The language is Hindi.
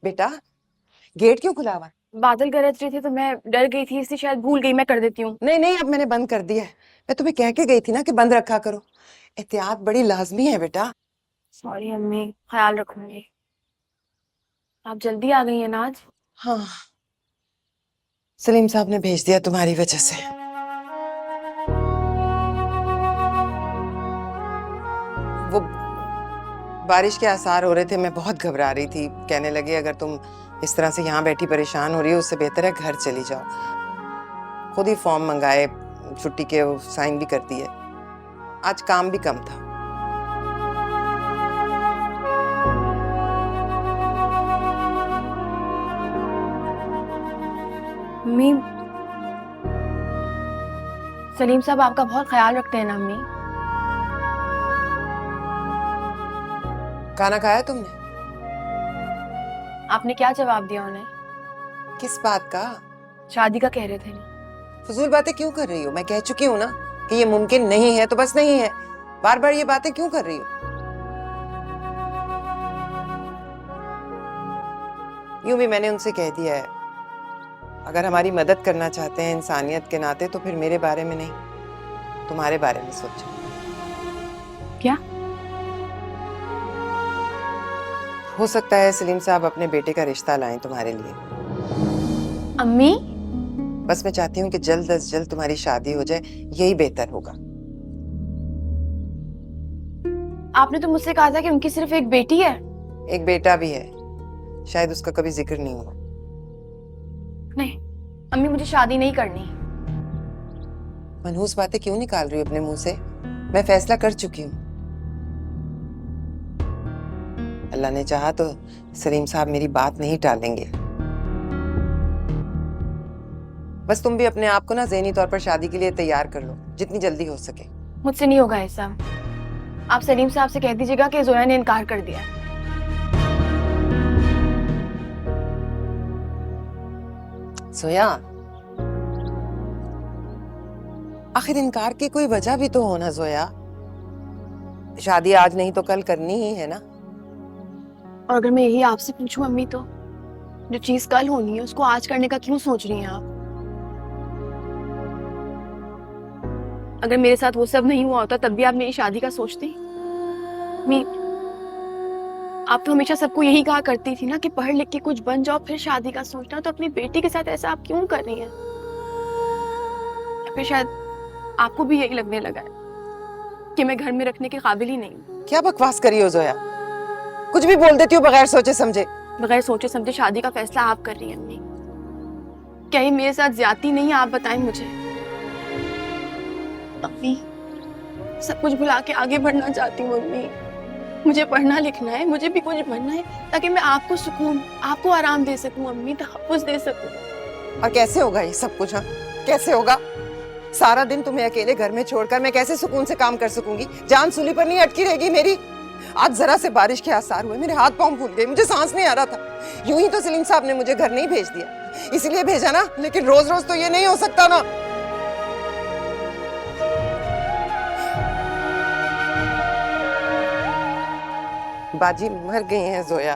बेटा, गेट क्यों खुला हुआ है? बादल गरज रहे थे तो मैं डर गई थी, इसलिए शायद भूल गई। मैं कर देती हूँ। नहीं नहीं, अब मैंने बंद कर दिया है। मैं तुम्हें कह के गई थी ना कि बंद रखा करो। एहतियात बड़ी लाजमी है बेटा। सॉरी अम्मी, ख्याल रखूंगी। आप जल्दी आ गई हैं ना आज। हाँ, सलीम साहब ने भेज दिया तुम्हारी वजह से। वो बारिश के आसार हो रहे थे, मैं बहुत घबरा रही थी। कहने लगे अगर तुम इस तरह से यहाँ बैठी परेशान हो रही हो, उससे बेहतर है घर चली जाओ। खुद ही फॉर्म मंगाए, छुट्टी के वो साइन भी कर दिए। आज काम भी कम था। अम्मी, सलीम साहब आपका बहुत ख्याल रखते हैं ना अम्मी। खाना खाया तुमने? आपने क्या जवाब दिया उन्हें? किस बात का? शादी का कह रहे थे। फजूल बातें क्यों कर रही हो? मैं कह चुकी हूँ ना कि ये मुमकिन नहीं है, तो बस नहीं है। बार बार ये बातें क्यों कर रही हो? यूं भी मैंने उनसे कह दिया है, अगर हमारी मदद करना चाहते हैं इंसानियत के नाते, तो फिर मेरे बारे में नहीं, तुम्हारे बारे में सोचो। क्या? हो सकता है सलीम साहब अपने बेटे का रिश्ता लाएं तुम्हारे लिए। अम्मी, बस मैं चाहती हूँ कि जल्द अज जल्द तुम्हारी शादी हो जाए, यही बेहतर होगा। आपने तो मुझसे कहा था कि उनकी सिर्फ एक बेटी है। एक बेटा भी है, शायद उसका कभी जिक्र नहीं हुआ। नहीं अम्मी, मुझे शादी नहीं करनी। मनहूस बातें क्यों निकाल रही हो अपने मुंह से? मैं फैसला कर चुकी हूँ। अल्लाह ने चाहा तो सलीम साहब मेरी बात नहीं टालेंगे। बस तुम भी अपने आप को ना ज़हनी तौर पर शादी के लिए तैयार कर लो, जितनी जल्दी हो सके। मुझसे नहीं होगा ऐसा। आप सलीम साहब से कह दीजिएगा कि जोया ने इनकार कर दिया। सोया, आखिर इनकार की कोई वजह भी तो हो ना जोया। शादी आज नहीं तो कल करनी ही है ना। और अगर मैं यही आपसे पूछूं अम्मी, तो जो चीज कल होनी है उसको आज करने का क्यों सोच रही हैं आप? अगर मेरे साथ वो सब नहीं हुआ होता तब भी आप मेरी शादी का सोचती? अम्मी, आप तो हमेशा सबको यही कहा करती थी ना कि पढ़ लिख के कुछ बन जाओ फिर शादी का सोचना। तो अपनी बेटी के साथ ऐसा आप क्यों कर रही हैं? या फिर शायद आपको भी यही लगने लगा है कि मैं घर में रखने के काबिल ही नहीं हूँ। क्या बकवास करी हो जोया? कुछ भी बोल देती हो बगैर सोचे समझे। बगैर सोचे समझे शादी का फैसला आप कर रही हैं अम्मी। क्या ये मेरे साथ ज्यादती नहीं है? आप बताएं मुझे। अम्मी, सब कुछ भुला के आगे बढ़ना चाहती हूँ अम्मी। मुझे पढ़ना लिखना है, मुझे भी कुछ बनना है, ताकि मैं आपको सुकून, आपको आराम दे सकूं अम्मी, तहफ़्फ़ुज़ दे सकूं। और कैसे होगा ये सब कुछ? हाँ, कैसे होगा? सारा दिन तुम्हें अकेले घर में छोड़कर मैं कैसे सुकून से काम कर सकूंगी? जान सूली पर नहीं अटकी रहेगी मेरी? आज जरा से बारिश के आसार हुए, मेरे हाथ पांव फूल गए, मुझे सांस नहीं आ रहा था। यूं ही तो सलीम साहब ने मुझे घर नहीं भेज दिया, इसलिए भेजा ना, लेकिन रोज रोज तो ये नहीं हो सकता ना। बाजी मर गई हैं जोया।